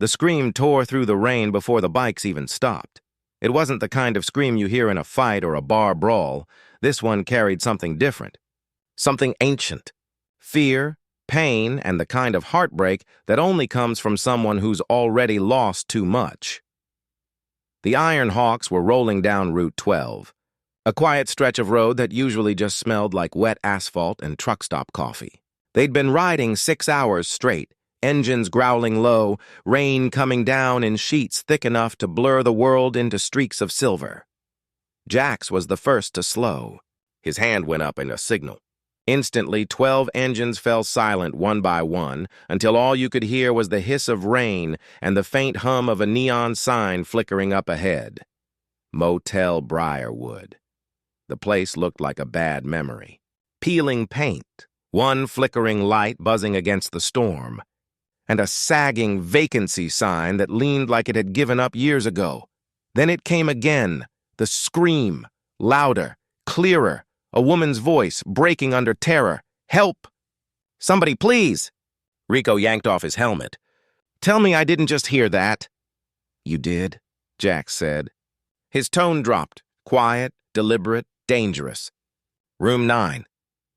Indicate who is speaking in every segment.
Speaker 1: The scream tore through the rain before the bikes even stopped. It wasn't the kind of scream you hear in a fight or a bar brawl. This one carried something different, something ancient. Fear, pain, and the kind of heartbreak that only comes from someone who's already lost too much. The Iron Hawks were rolling down Route 12, a quiet stretch of road that usually just smelled like wet asphalt and truck stop coffee. They'd been riding 6 hours straight, engines growling low, rain coming down in sheets thick enough to blur the world into streaks of silver. Jack's was the first to slow. His hand went up in a signal. Instantly, 12 engines fell silent one by one until all you could hear was the hiss of rain and the faint hum of a neon sign flickering up ahead. Motel Briarwood. The place looked like a bad memory. Peeling paint, one flickering light buzzing against the storm, and a sagging vacancy sign that leaned like it had given up years ago. Then it came again, the scream, louder, clearer, a woman's voice breaking under terror. "Help! Somebody, please!" Rico yanked off his helmet. "Tell me I didn't just hear that." "You did," Jack said. His tone dropped, quiet, deliberate, dangerous. Room 9,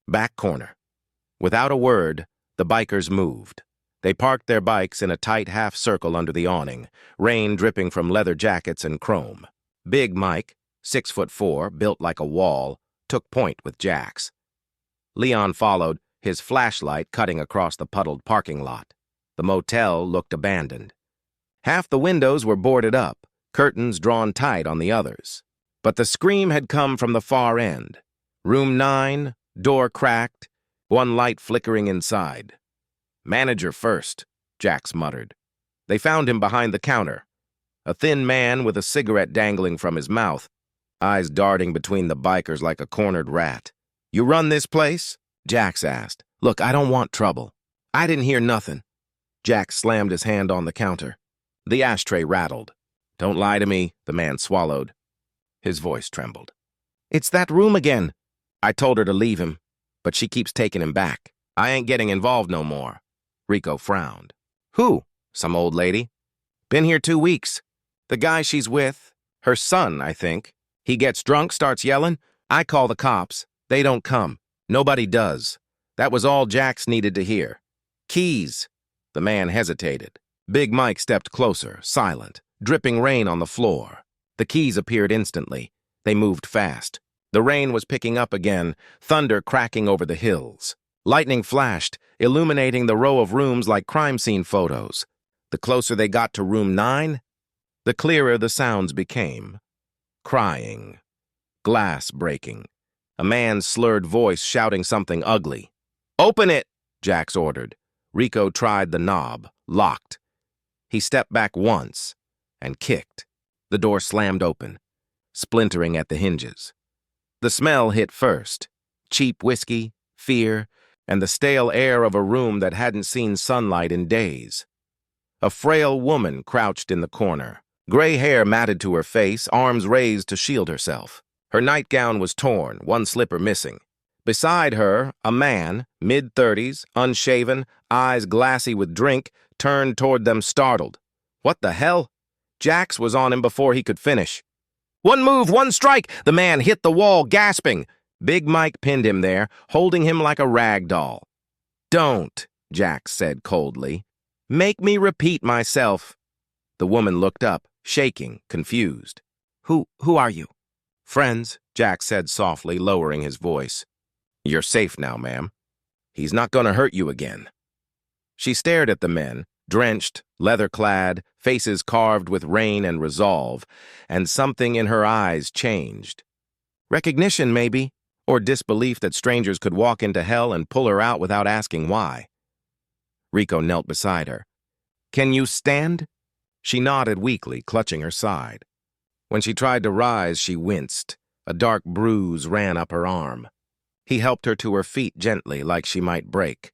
Speaker 1: back corner. Without a word, the bikers moved. They parked their bikes in a tight half-circle under the awning, rain dripping from leather jackets and chrome. Big Mike, 6'4", built like a wall, took point with Jack's. Leon followed, his flashlight cutting across the puddled parking lot. The motel looked abandoned. Half the windows were boarded up, curtains drawn tight on the others. But the scream had come from the far end. Room 9, door cracked, one light flickering inside. "Manager first," Jax muttered. They found him behind the counter, a thin man with a cigarette dangling from his mouth, eyes darting between the bikers like a cornered rat. "You run this place?" Jax asked. "Look, I don't want trouble. I didn't hear nothing." Jax slammed his hand on the counter. The ashtray rattled. "Don't lie to me," the man swallowed. His voice trembled. "It's that room again. I told her to leave him, but she keeps taking him back. I ain't getting involved no more." Rico frowned. "Who?" "Some old lady. Been here 2 weeks. The guy she's with, her son, I think. He gets drunk, starts yelling. I call the cops. They don't come. Nobody does." That was all Jax needed to hear. "Keys." The man hesitated. Big Mike stepped closer, silent, dripping rain on the floor. The keys appeared instantly. They moved fast. The rain was picking up again, thunder cracking over the hills. Lightning flashed, illuminating the row of rooms like crime scene photos. The closer they got to room 9, the clearer the sounds became. Crying. Glass breaking. A man's slurred voice shouting something ugly. "Open it!" Jax ordered. Rico tried the knob, locked. He stepped back once and kicked. The door slammed open, splintering at the hinges. The smell hit first. Cheap whiskey, fear, and the stale air of a room that hadn't seen sunlight in days. A frail woman crouched in the corner. Gray hair matted to her face, arms raised to shield herself. Her nightgown was torn, one slipper missing. Beside her, a man, mid-30s, unshaven, eyes glassy with drink, turned toward them startled. "What the hell?" Jax was on him before he could finish. "One move, one strike!" The man hit the wall, gasping. Big Mike pinned him there, holding him like a rag doll. "Don't," Jax said coldly. "Make me repeat myself." The woman looked up, shaking, confused. Who are you?" "Friends," Jax said softly, lowering his voice. "You're safe now, ma'am. He's not going to hurt you again." She stared at the men, drenched, leather-clad, faces carved with rain and resolve, and something in her eyes changed. Recognition, maybe, or disbelief that strangers could walk into hell and pull her out without asking why. Rico knelt beside her. "Can you stand?" She nodded weakly, clutching her side. When she tried to rise, she winced. A dark bruise ran up her arm. He helped her to her feet gently, like she might break.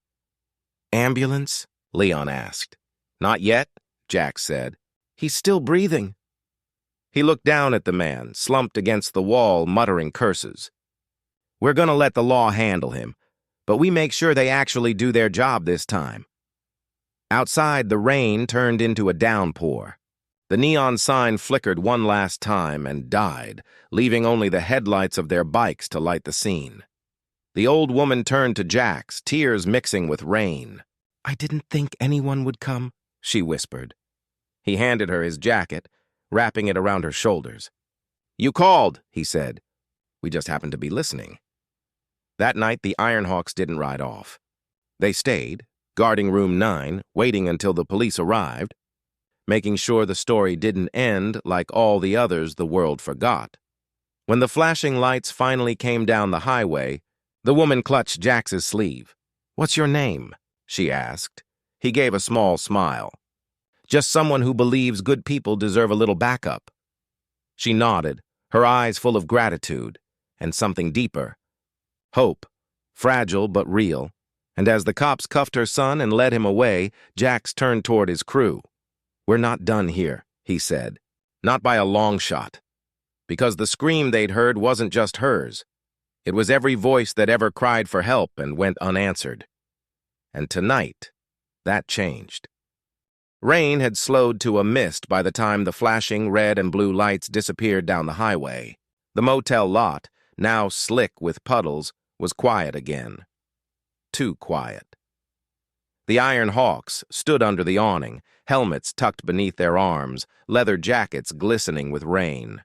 Speaker 1: "Ambulance?" Leon asked. "Not yet," Jax said. "He's still breathing." He looked down at the man, slumped against the wall, muttering curses. "We're gonna let the law handle him, but we make sure they actually do their job this time." Outside, the rain turned into a downpour. The neon sign flickered one last time and died, leaving only the headlights of their bikes to light the scene. The old woman turned to Jax, tears mixing with rain. "I didn't think anyone would come," she whispered. He handed her his jacket, wrapping it around her shoulders. "You called," he said. "We just happened to be listening." That night, the Ironhawks didn't ride off. They stayed, guarding room 9, waiting until the police arrived, making sure the story didn't end like all the others the world forgot. When the flashing lights finally came down the highway, the woman clutched Jax's sleeve. "What's your name?" she asked. He gave a small smile. "Just someone who believes good people deserve a little backup." She nodded, her eyes full of gratitude, and something deeper. Hope, fragile but real. And as the cops cuffed her son and led him away, Jax turned toward his crew. "We're not done here," he said. "Not by a long shot." Because the scream they'd heard wasn't just hers. It was every voice that ever cried for help and went unanswered. And tonight, that changed. Rain had slowed to a mist by the time the flashing red and blue lights disappeared down the highway. The motel lot, now slick with puddles, was quiet again. Too quiet. The Iron Hawks stood under the awning, helmets tucked beneath their arms, leather jackets glistening with rain.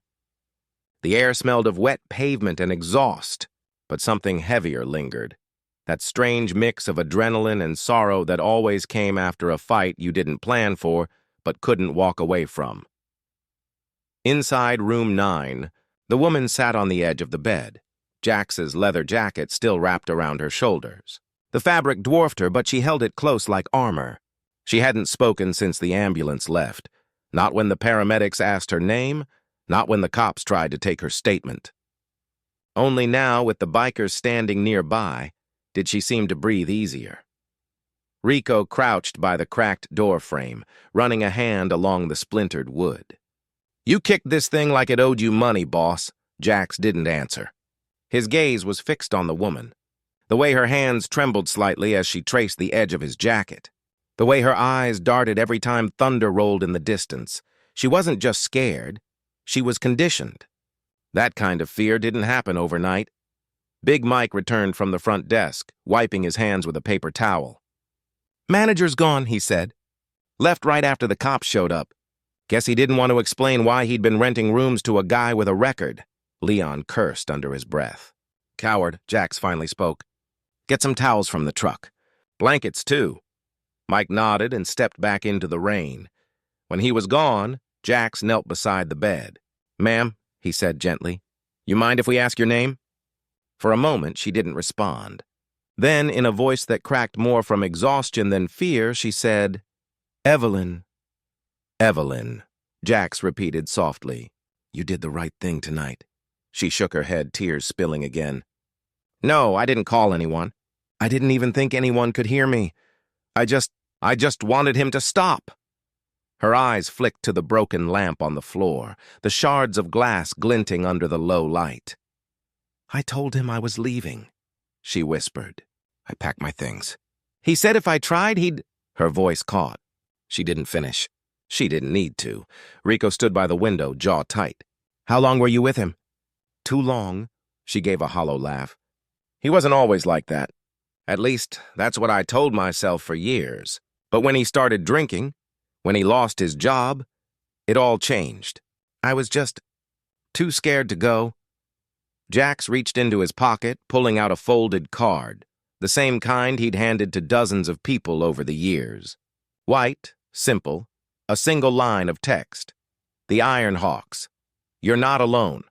Speaker 1: The air smelled of wet pavement and exhaust, but something heavier lingered. That strange mix of adrenaline and sorrow that always came after a fight you didn't plan for but couldn't walk away from. Inside room 9, the woman sat on the edge of the bed, Jax's leather jacket still wrapped around her shoulders. The fabric dwarfed her, but she held it close like armor. She hadn't spoken since the ambulance left, not when the paramedics asked her name, not when the cops tried to take her statement. Only now, with the bikers standing nearby, did she seem to breathe easier. Rico crouched by the cracked door frame, running a hand along the splintered wood. "You kicked this thing like it owed you money, boss." Jax didn't answer. His gaze was fixed on the woman, the way her hands trembled slightly as she traced the edge of his jacket, the way her eyes darted every time thunder rolled in the distance. She wasn't just scared, she was conditioned. That kind of fear didn't happen overnight. Big Mike returned from the front desk, wiping his hands with a paper towel. "Manager's gone," he said. "Left right after the cops showed up. Guess he didn't want to explain why he'd been renting rooms to a guy with a record." Leon cursed under his breath. "Coward," Jax finally spoke. "Get some towels from the truck. Blankets, too." Mike nodded and stepped back into the rain. When he was gone, Jax knelt beside the bed. "Ma'am," he said gently, "you mind if we ask your name?" For a moment, she didn't respond. Then, in a voice that cracked more from exhaustion than fear, she said, "Evelyn." "Evelyn," Jax repeated softly. "You did the right thing tonight." She shook her head, tears spilling again. "No, I didn't call anyone. I didn't even think anyone could hear me. I just wanted him to stop." Her eyes flicked to the broken lamp on the floor, the shards of glass glinting under the low light. "I told him I was leaving," she whispered. "I packed my things. He said if I tried, he'd—" Her voice caught. She didn't finish. She didn't need to. Rico stood by the window, jaw tight. "How long were you with him?" "Too long," she gave a hollow laugh. "He wasn't always like that. At least, that's what I told myself for years. But when he started drinking, when he lost his job, it all changed. I was just too scared to go." Jax reached into his pocket, pulling out a folded card, the same kind he'd handed to dozens of people over the years. White, simple, a single line of text. "The Iron Hawks. You're not alone."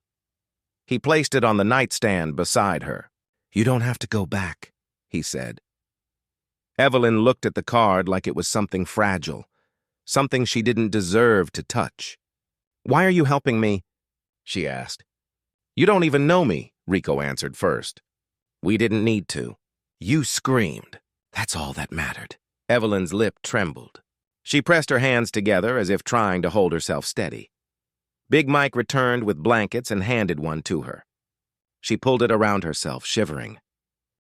Speaker 1: He placed it on the nightstand beside her. "You don't have to go back," he said. Evelyn looked at the card like it was something fragile, something she didn't deserve to touch. "Why are you helping me?" she asked. "You don't even know me," Rico answered first. "We didn't need to." "You screamed. That's all that mattered." Evelyn's lip trembled. She pressed her hands together as if trying to hold herself steady. Big Mike returned with blankets and handed one to her. She pulled it around herself, shivering.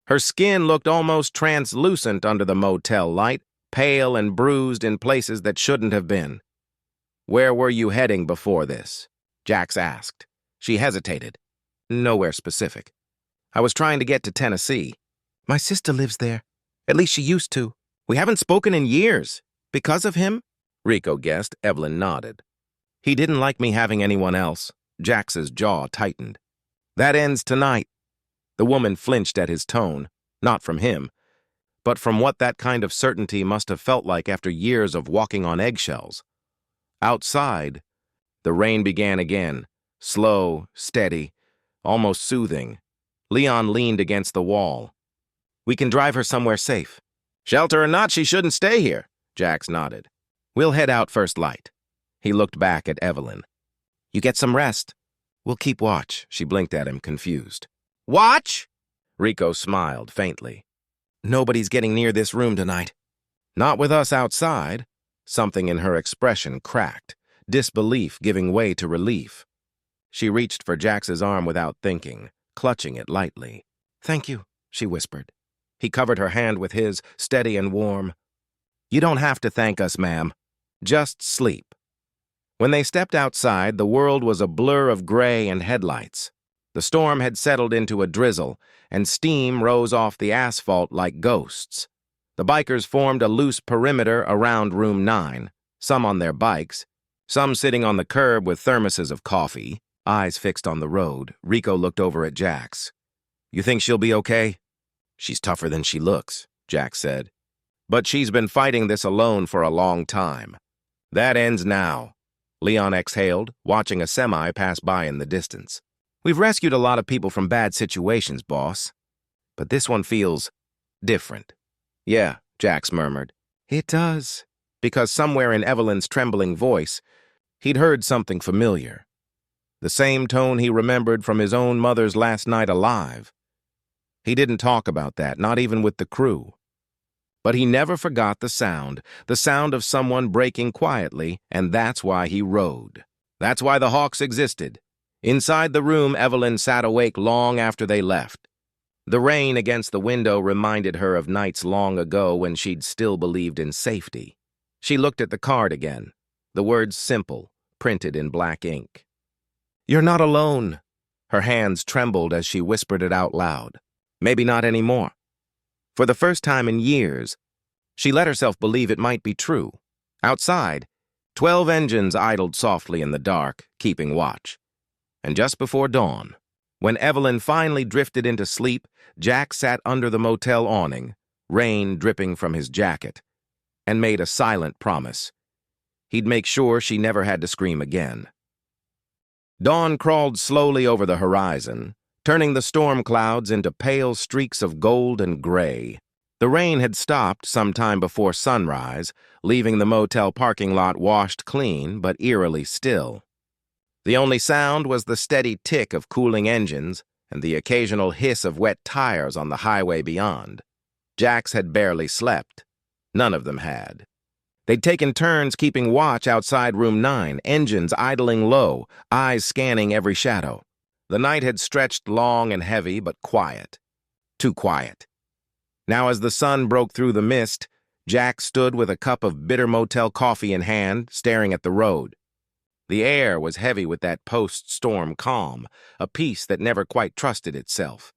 Speaker 1: Her skin looked almost translucent under the motel light, pale and bruised in places that shouldn't have been. "Where were you heading before this?" Jax asked. She hesitated. "Nowhere specific. I was trying to get to Tennessee. My sister lives there. At least she used to. We haven't spoken in years. Because of him?" Rico guessed. Evelyn nodded. "He didn't like me having anyone else." Jax's jaw tightened. "That ends tonight." The woman flinched at his tone, not from him, but from what that kind of certainty must have felt like after years of walking on eggshells. Outside, the rain began again, slow, steady, almost soothing. Leon leaned against the wall. "We can drive her somewhere safe." "Shelter or not, she shouldn't stay here," Jax nodded. "We'll head out first light." He looked back at Evelyn. "You get some rest." "We'll keep watch." She blinked at him, confused. "Watch?" Rico smiled faintly. "Nobody's getting near this room tonight." "Not with us outside." Something in her expression cracked, disbelief giving way to relief. She reached for Jax's arm without thinking, clutching it lightly. "Thank you," she whispered. He covered her hand with his, steady and warm. "You don't have to thank us, ma'am. Just sleep." When they stepped outside, the world was a blur of gray and headlights. The storm had settled into a drizzle, and steam rose off the asphalt like ghosts. The bikers formed a loose perimeter around room 9, some on their bikes, some sitting on the curb with thermoses of coffee, eyes fixed on the road. Rico looked over at Jax. "You think she'll be okay?" "She's tougher than she looks," Jax said. "But she's been fighting this alone for a long time. That ends now." Leon exhaled, watching a semi pass by in the distance. "We've rescued a lot of people from bad situations, boss. But this one feels different." "Yeah," Jax murmured. "It does." Because somewhere in Evelyn's trembling voice, he'd heard something familiar. The same tone he remembered from his own mother's last night alive. He didn't talk about that, not even with the crew. But he never forgot the sound of someone breaking quietly, and that's why he rode. That's why the Hawks existed. Inside the room, Evelyn sat awake long after they left. The rain against the window reminded her of nights long ago when she'd still believed in safety. She looked at the card again, the words simple, printed in black ink. "You're not alone." Her hands trembled as she whispered it out loud. Maybe not anymore. For the first time in years, she let herself believe it might be true. Outside, 12 engines idled softly in the dark, keeping watch. And just before dawn, when Evelyn finally drifted into sleep, Jack sat under the motel awning, rain dripping from his jacket, and made a silent promise. He'd make sure she never had to scream again. Dawn crawled slowly over the horizon, turning the storm clouds into pale streaks of gold and gray. The rain had stopped some time before sunrise, leaving the motel parking lot washed clean but eerily still. The only sound was the steady tick of cooling engines and the occasional hiss of wet tires on the highway beyond. Jax had barely slept. None of them had. They'd taken turns keeping watch outside room 9, engines idling low, eyes scanning every shadow. The night had stretched long and heavy, but quiet. Too quiet. Now as the sun broke through the mist, Jack stood with a cup of bitter motel coffee in hand, staring at the road. The air was heavy with that post-storm calm, a peace that never quite trusted itself.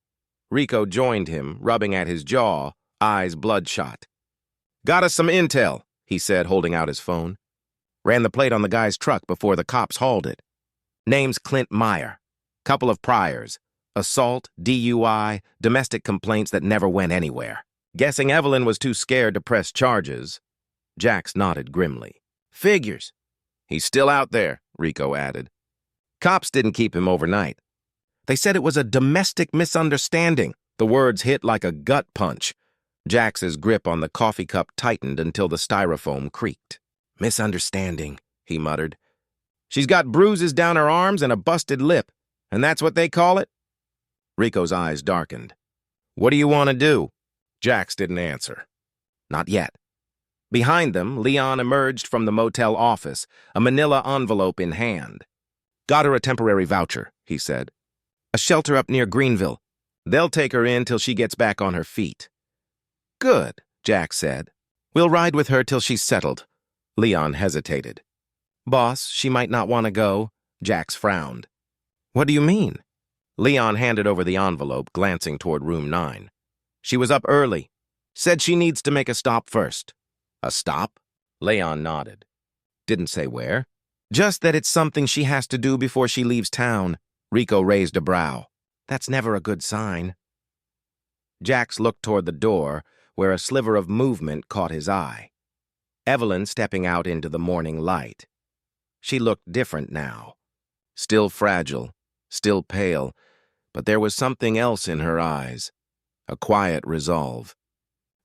Speaker 1: Rico joined him, rubbing at his jaw, eyes bloodshot. "Got us some intel," he said, holding out his phone. "Ran the plate on the guy's truck before the cops hauled it. Name's Clint Meyer. Couple of priors. Assault, DUI, domestic complaints that never went anywhere." Guessing Evelyn was too scared to press charges, Jax nodded grimly. "Figures." "He's still out there," Rico added. "Cops didn't keep him overnight. They said it was a domestic misunderstanding." The words hit like a gut punch. Jax's grip on the coffee cup tightened until the styrofoam creaked. "Misunderstanding," he muttered. "She's got bruises down her arms and a busted lip, and that's what they call it?" Rico's eyes darkened. "What do you want to do?" Jax didn't answer. Not yet. Behind them, Leon emerged from the motel office, a manila envelope in hand. "Got her a temporary voucher," he said. "A shelter up near Greenville. They'll take her in till she gets back on her feet." "Good," Jack said. We'll ride with her till she's settled. Leon hesitated. Boss, she might not want to go. Jax frowned. What do you mean? Leon handed over the envelope, glancing toward room 9. She was up early. Said she needs to make a stop first. A stop? Leon nodded. Didn't say where. Just that it's something she has to do before she leaves town. Rico raised a brow. That's never a good sign. Jax looked toward the door, where a sliver of movement caught his eye. Evelyn stepping out into the morning light. She looked different now. Still fragile, still pale, but there was something else in her eyes. A quiet resolve.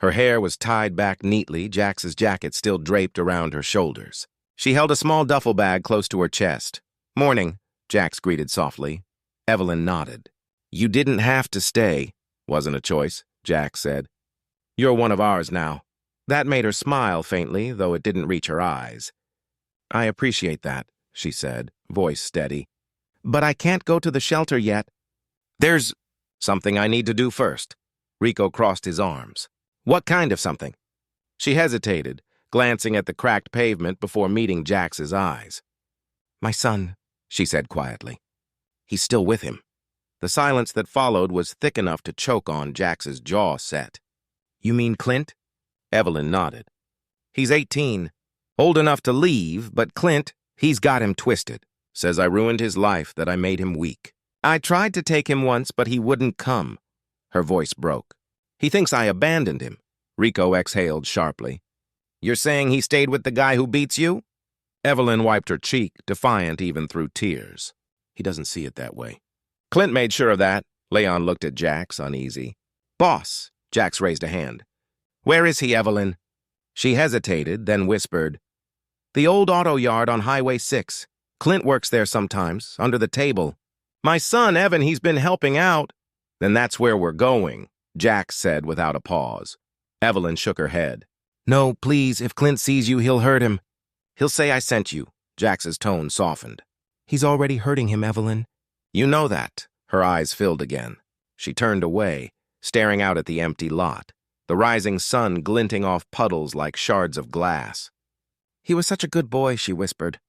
Speaker 1: Her hair was tied back neatly, Jax's jacket still draped around her shoulders. She held a small duffel bag close to her chest. Morning, Jax greeted softly. Evelyn nodded. You didn't have to stay. Wasn't a choice, Jax said. You're one of ours now. That made her smile faintly, though it didn't reach her eyes. I appreciate that, she said, voice steady. But I can't go to the shelter yet. There's something I need to do first. Rico crossed his arms. What kind of something? She hesitated, glancing at the cracked pavement before meeting Jax's eyes. My son, she said quietly. He's still with him. The silence that followed was thick enough to choke on Jax's jaw set. You mean Clint? Evelyn nodded. He's 18. Old enough to leave, but Clint, he's got him twisted. Says I ruined his life, that I made him weak. I tried to take him once, but he wouldn't come. Her voice broke. He thinks I abandoned him. Rico exhaled sharply. You're saying he stayed with the guy who beats you? Evelyn wiped her cheek, defiant even through tears. He doesn't see it that way. Clint made sure of that. Leon looked at Jax, uneasy. Boss, Jax raised a hand. Where is he, Evelyn? She hesitated, then whispered. The old auto yard on Highway 6. Clint works there sometimes, under the table. My son, Evan, he's been helping out. Then that's where we're going, Jax said without a pause. Evelyn shook her head. No, please, if Clint sees you, he'll hurt him. He'll say I sent you. Jax's tone softened. He's already hurting him, Evelyn. You know that. Her eyes filled again. She turned away, staring out at the empty lot, the rising sun glinting off puddles like shards of glass. He was such a good boy, she whispered.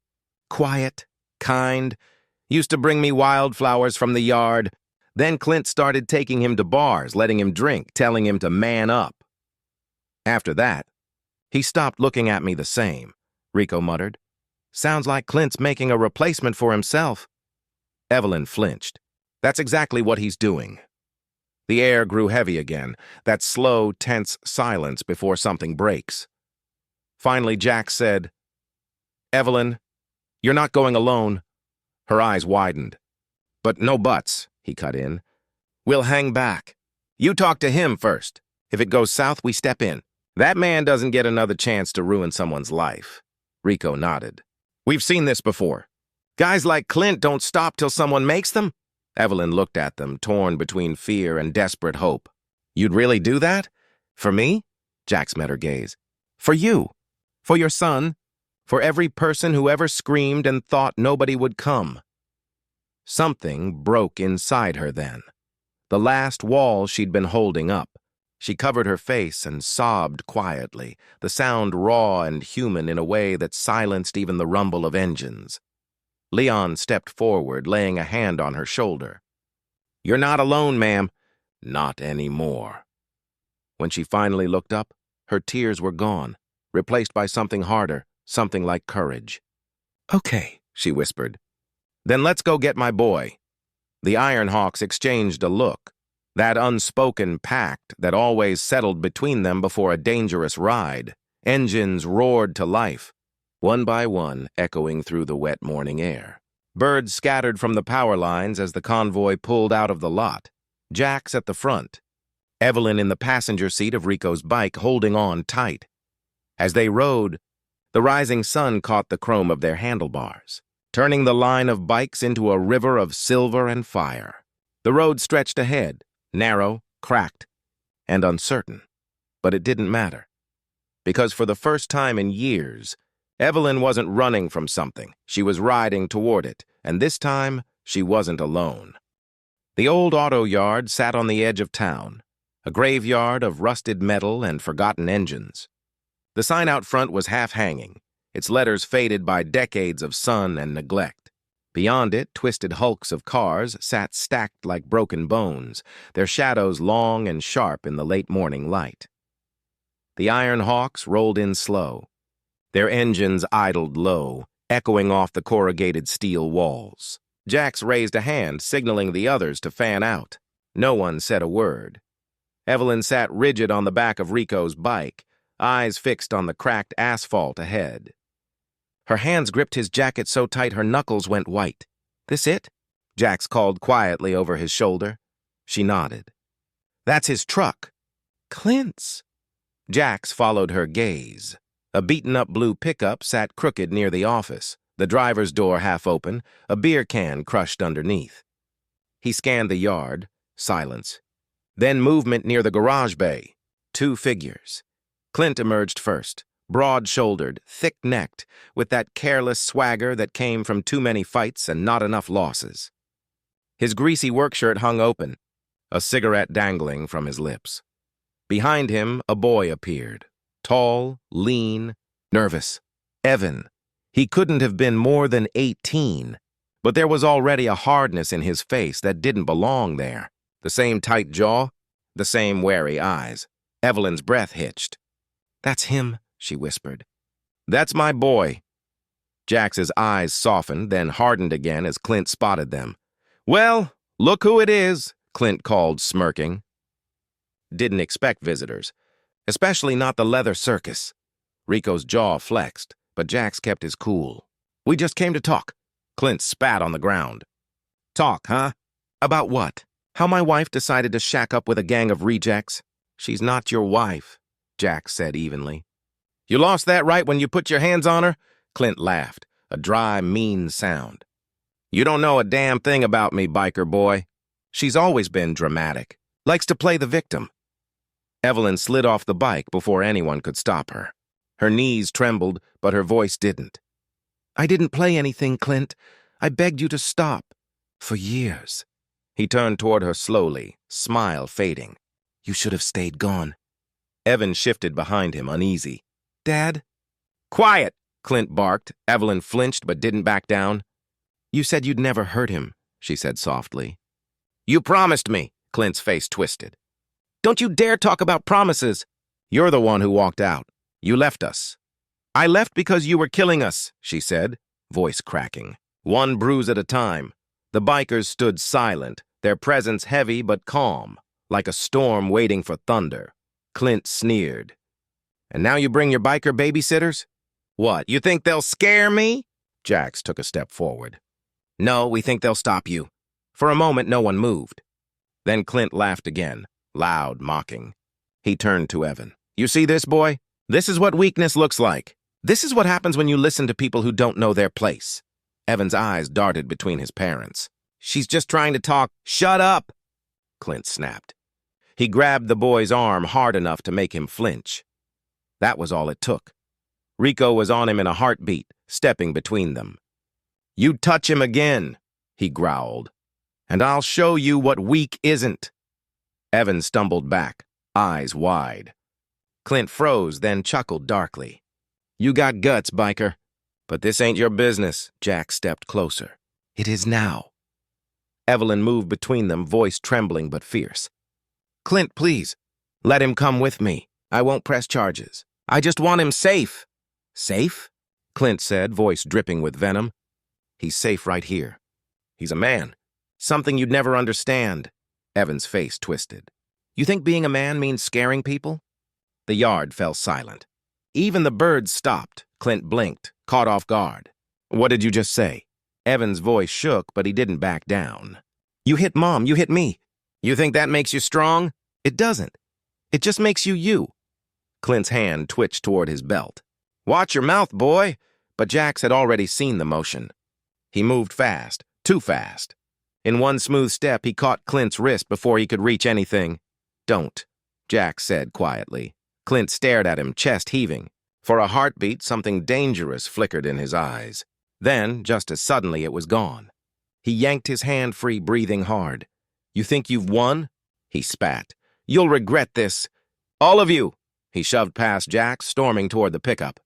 Speaker 1: Quiet, kind, used to bring me wildflowers from the yard. Then Clint started taking him to bars, letting him drink, telling him to man up. After that, he stopped looking at me the same, Rico muttered. Sounds like Clint's making a replacement for himself. Evelyn flinched. That's exactly what he's doing. The air grew heavy again, that slow, tense silence before something breaks. Finally, Jax said, Evelyn, you're not going alone. Her eyes widened. But no buts, he cut in. We'll hang back. You talk to him first. If it goes south, we step in. That man doesn't get another chance to ruin someone's life. Rico nodded. We've seen this before. Guys like Clint don't stop till someone makes them. Evelyn looked at them, torn between fear and desperate hope. You'd really do that? For me? Jax met her gaze. For you. For your son. For every person who ever screamed and thought nobody would come. Something broke inside her then. The last wall she'd been holding up. She covered her face and sobbed quietly, the sound raw and human in a way that silenced even the rumble of engines. Leon stepped forward, laying a hand on her shoulder. You're not alone, ma'am. Not anymore. When she finally looked up, her tears were gone, replaced by something harder, something like courage. Okay, she whispered. Then let's go get my boy. The Ironhawks exchanged a look, that unspoken pact that always settled between them before a dangerous ride. Engines roared to life, one by one echoing through the wet morning air. Birds scattered from the power lines as the convoy pulled out of the lot. Jax at the front. Evelyn in the passenger seat of Rico's bike holding on tight. As they rode, the rising sun caught the chrome of their handlebars, turning the line of bikes into a river of silver and fire. The road stretched ahead, narrow, cracked, and uncertain. But it didn't matter. Because for the first time in years, Evelyn wasn't running from something. She was riding toward it, and this time, she wasn't alone. The old auto yard sat on the edge of town, a graveyard of rusted metal and forgotten engines. The sign out front was half-hanging, its letters faded by decades of sun and neglect. Beyond it, twisted hulks of cars sat stacked like broken bones, their shadows long and sharp in the late morning light. The Iron Hawks rolled in slow. Their engines idled low, echoing off the corrugated steel walls. Jax raised a hand, signaling the others to fan out. No one said a word. Evelyn sat rigid on the back of Rico's bike, eyes fixed on the cracked asphalt ahead. Her hands gripped his jacket so tight her knuckles went white. "This it?" Jax called quietly over his shoulder. She nodded. "That's his truck." "Clint's." Jax followed her gaze. A beaten-up blue pickup sat crooked near the office, the driver's door half open, a beer can crushed underneath. He scanned the yard. Silence. Then movement near the garage bay. 2 figures. Clint emerged first, broad-shouldered, thick-necked, with that careless swagger that came from too many fights and not enough losses. His greasy work shirt hung open, a cigarette dangling from his lips. Behind him, a boy appeared, tall, lean, nervous. Evan. He couldn't have been more than 18, but there was already a hardness in his face that didn't belong there. The same tight jaw, the same wary eyes. Evelyn's breath hitched. "That's him," she whispered. "That's my boy." Jax's eyes softened, then hardened again as Clint spotted them. "Well, look who it is," Clint called, smirking. Didn't expect visitors, especially not the leather circus. Rico's jaw flexed, but Jax kept his cool. "We just came to talk." Clint spat on the ground. "Talk, huh? About what? How my wife decided to shack up with a gang of rejects?" "She's not your wife," Jax said evenly. "You lost that right when you put your hands on her?" Clint laughed, a dry, mean sound. "You don't know a damn thing about me, biker boy." "She's always been dramatic. Likes to play the victim." Evelyn slid off the bike before anyone could stop her. Her knees trembled, but her voice didn't. "I didn't play anything, Clint. I begged you to stop. For years." He turned toward her slowly, smile fading. "You should have stayed gone." Evan shifted behind him, uneasy. "Dad?" "Quiet!" Clint barked. Evelyn flinched but didn't back down. "You said you'd never hurt him," she said softly. "You promised me." Clint's face twisted. "Don't you dare talk about promises." "You're the one who walked out. You left us." "I left because you were killing us," she said, voice cracking. One bruise at a time. The bikers stood silent, their presence heavy but calm, like a storm waiting for thunder. Clint sneered. "And now you bring your biker babysitters? What, you think they'll scare me?" Jax took a step forward. "No, we think they'll stop you." For a moment, no one moved. Then Clint laughed again, loud, mocking. He turned to Evan. "You see this, boy? This is what weakness looks like. This is what happens when you listen to people who don't know their place." Evan's eyes darted between his parents. "She's just trying to talk." "Shut up!" Clint snapped. He grabbed the boy's arm hard enough to make him flinch. That was all it took. Rico was on him in a heartbeat, stepping between them. "You touch him again," he growled, "and I'll show you what weak isn't." Evan stumbled back, eyes wide. Clint froze, then chuckled darkly. "You got guts, biker. But this ain't your business." Jax stepped closer. "It is now." Evelyn moved between them, voice trembling but fierce. "Clint, please, let him come with me. I won't press charges. I just want him safe." "Safe?" Clint said, voice dripping with venom. "He's safe right here. He's a man. Something you'd never understand." Evan's face twisted. "You think being a man means scaring people?" The yard fell silent. Even the birds stopped. Clint blinked, caught off guard. "What did you just say?" Evan's voice shook, but he didn't back down. "You hit Mom, you hit me. You think that makes you strong? It doesn't. It just makes you you." Clint's hand twitched toward his belt. "Watch your mouth, boy." But Jax had already seen the motion. He moved fast, too fast. In one smooth step, he caught Clint's wrist before he could reach anything. "Don't," Jax said quietly. Clint stared at him, chest heaving. For a heartbeat, something dangerous flickered in his eyes. Then, just as suddenly, it was gone. He yanked his hand free, breathing hard. "You think you've won?" He spat. "You'll regret this. All of you." He shoved past Jack, storming toward the pickup.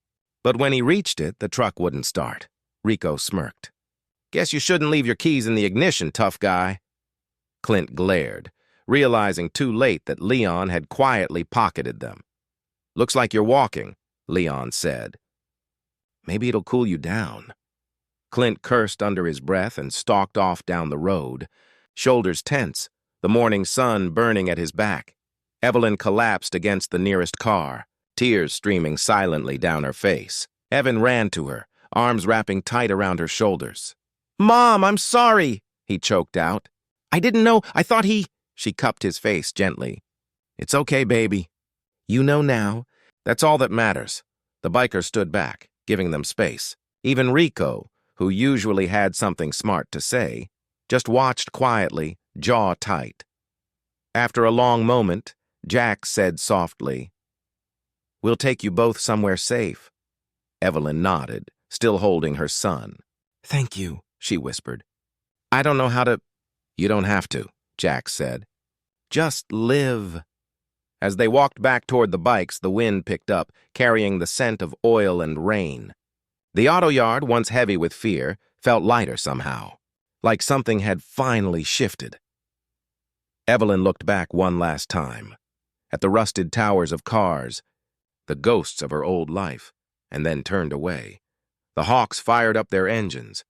Speaker 1: But when he reached it, the truck wouldn't start. Rico smirked. "Guess you shouldn't leave your keys in the ignition, tough guy." Clint glared, realizing too late that Leon had quietly pocketed them. "Looks like you're walking," Leon said. "Maybe it'll cool you down." Clint cursed under his breath and stalked off down the road, shoulders tense, the morning sun burning at his back. Evelyn collapsed against the nearest car, tears streaming silently down her face. Evan ran to her, arms wrapping tight around her shoulders. "Mom, I'm sorry," he choked out. "I didn't know. I thought he—" She cupped his face gently. "It's okay, baby. You know now. That's all that matters." The biker stood back, giving them space. Even Rico, who usually had something smart to say, just watched quietly, jaw tight. After a long moment, Jack said softly, "We'll take you both somewhere safe." Evelyn nodded, still holding her son. "Thank you," she whispered. "I don't know how to—" "You don't have to," Jack said. "Just live." As they walked back toward the bikes, the wind picked up, carrying the scent of oil and rain. The auto yard, once heavy with fear, felt lighter somehow, like something had finally shifted. Evelyn looked back one last time, at the rusted towers of cars, the ghosts of her old life, and then turned away. The Hawks fired up their engines,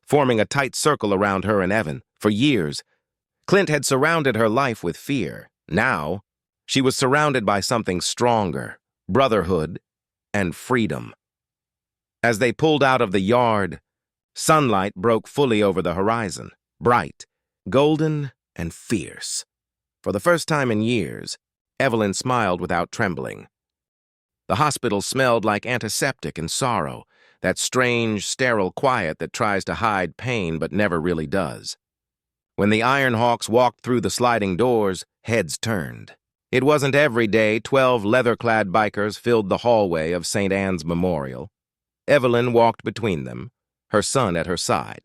Speaker 1: forming a tight circle around her and Evan. For years, Clint had surrounded her life with fear. Now, she was surrounded by something stronger, brotherhood and freedom. As they pulled out of the yard, sunlight broke fully over the horizon, bright, golden, and fierce. For the first time in years, Evelyn smiled without trembling. The hospital smelled like antiseptic and sorrow, that strange, sterile quiet that tries to hide pain but never really does. When the Iron Hawks walked through the sliding doors, heads turned. It wasn't every day 12 leather-clad bikers filled the hallway of St. Anne's Memorial. Evelyn walked between them, her son at her side.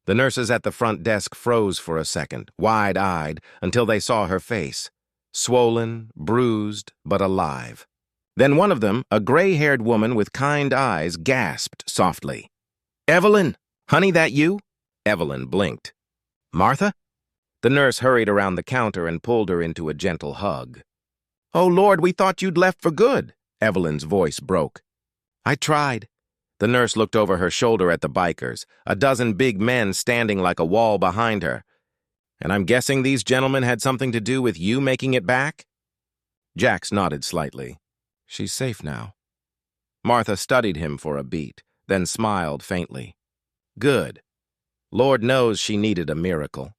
Speaker 1: The nurses at the front desk froze for a second, wide-eyed, until they saw her face, swollen, bruised, but alive. Then one of them, a gray-haired woman with kind eyes, gasped softly. "Evelyn! Honey, that you?" Evelyn blinked. "Martha?" The nurse hurried around the counter and pulled her into a gentle hug. "Oh, Lord, we thought you'd left for good," Evelyn's voice broke. "I tried." The nurse looked over her shoulder at the bikers, a dozen big men standing like a wall behind her. "And I'm guessing these gentlemen had something to do with you making it back?" Jax nodded slightly. "She's safe now." Martha studied him for a beat, then smiled faintly. "Good. Lord knows she needed a miracle."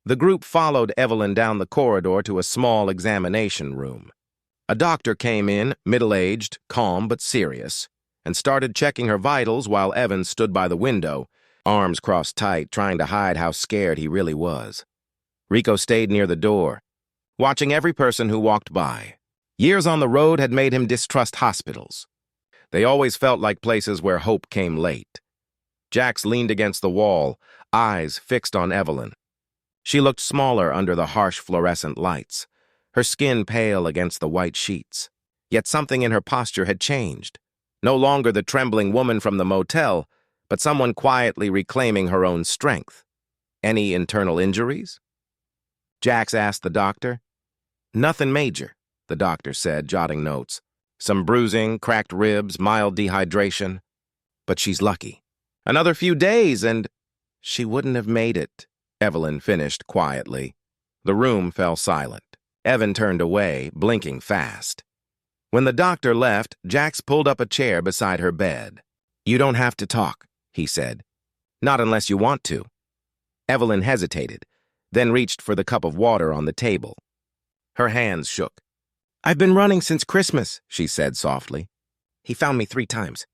Speaker 1: The group followed Evelyn down the corridor to a small examination room. A doctor came in, middle-aged, calm but serious, and started checking her vitals while Evan stood by the window, arms crossed tight, trying to hide how scared he really was. Rico stayed near the door, watching every person who walked by. Years on the road had made him distrust hospitals. They always felt like places where hope came late. Jax leaned against the wall, eyes fixed on Evelyn. She looked smaller under the harsh fluorescent lights, her skin pale against the white sheets. Yet something in her posture had changed. No longer the trembling woman from the motel, but someone quietly reclaiming her own strength. "Any internal injuries?" Jax asked the doctor. "Nothing major," the doctor said, jotting notes. "Some bruising, cracked ribs, mild dehydration. But she's lucky. Another few days and—" "She wouldn't have made it," Evelyn finished quietly. The room fell silent. Evan turned away, blinking fast. When the doctor left, Jax pulled up a chair beside her bed. "You don't have to talk," he said. "Not unless you want to." Evelyn hesitated, then reached for the cup of water on the table. Her hands shook. "I've been running since Christmas," she said softly. "He found me 3 times.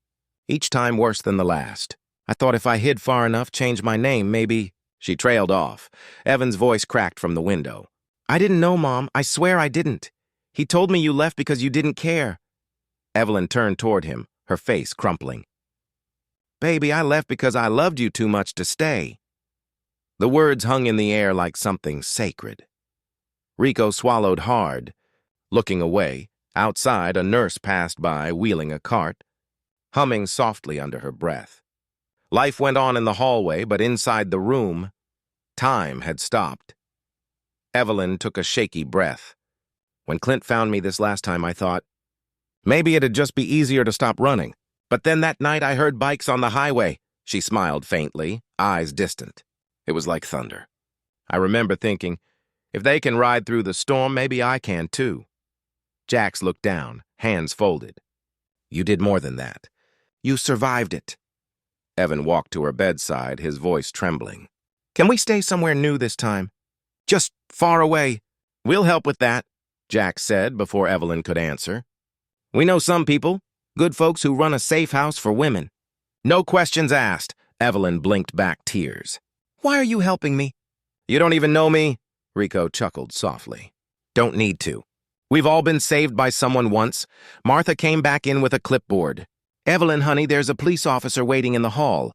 Speaker 1: Each time worse than the last. I thought if I hid far enough, changed my name, maybe—" She trailed off. Evan's voice cracked from the window. "I didn't know, Mom. I swear I didn't. He told me you left because you didn't care." Evelyn turned toward him, her face crumpling. "Baby, I left because I loved you too much to stay." The words hung in the air like something sacred. Rico swallowed hard, Looking away, outside a nurse passed by, wheeling a cart, humming softly under her breath. Life went on in the hallway, but inside the room, time had stopped. Evelyn took a shaky breath. When Clint found me this last time, I thought, maybe it'd just be easier to stop running. But then that night I heard bikes on the highway. She smiled faintly, eyes distant. It was like thunder. I remember thinking, if they can ride through the storm, maybe I can too. Jax looked down, hands folded. You did more than that. You survived it. Evan walked to her bedside, his voice trembling. Can we stay somewhere new this time? Just far away. We'll help with that, Jax said before Evelyn could answer. We know some people, good folks who run a safe house for women. No questions asked. Evelyn blinked back tears. Why are you helping me? You don't even know me, Rico chuckled softly. Don't need to. We've all been saved by someone once. Martha came back in with a clipboard. Evelyn, honey, there's a police officer waiting in the hall.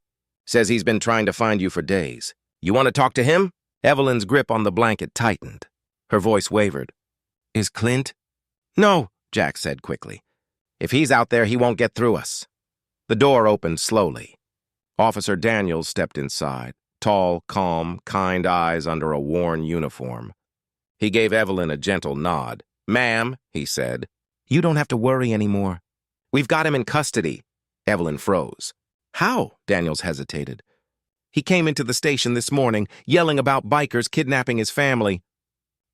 Speaker 1: Says he's been trying to find you for days. You want to talk to him? Evelyn's grip on the blanket tightened. Her voice wavered. Is Clint? No, Jax said quickly. If he's out there, he won't get through us. The door opened slowly. Officer Daniels stepped inside, tall, calm, kind eyes under a worn uniform. He gave Evelyn a gentle nod. Ma'am, he said, you don't have to worry anymore. We've got him in custody. Evelyn froze. How? Daniels hesitated. He came into the station this morning, yelling about bikers kidnapping his family.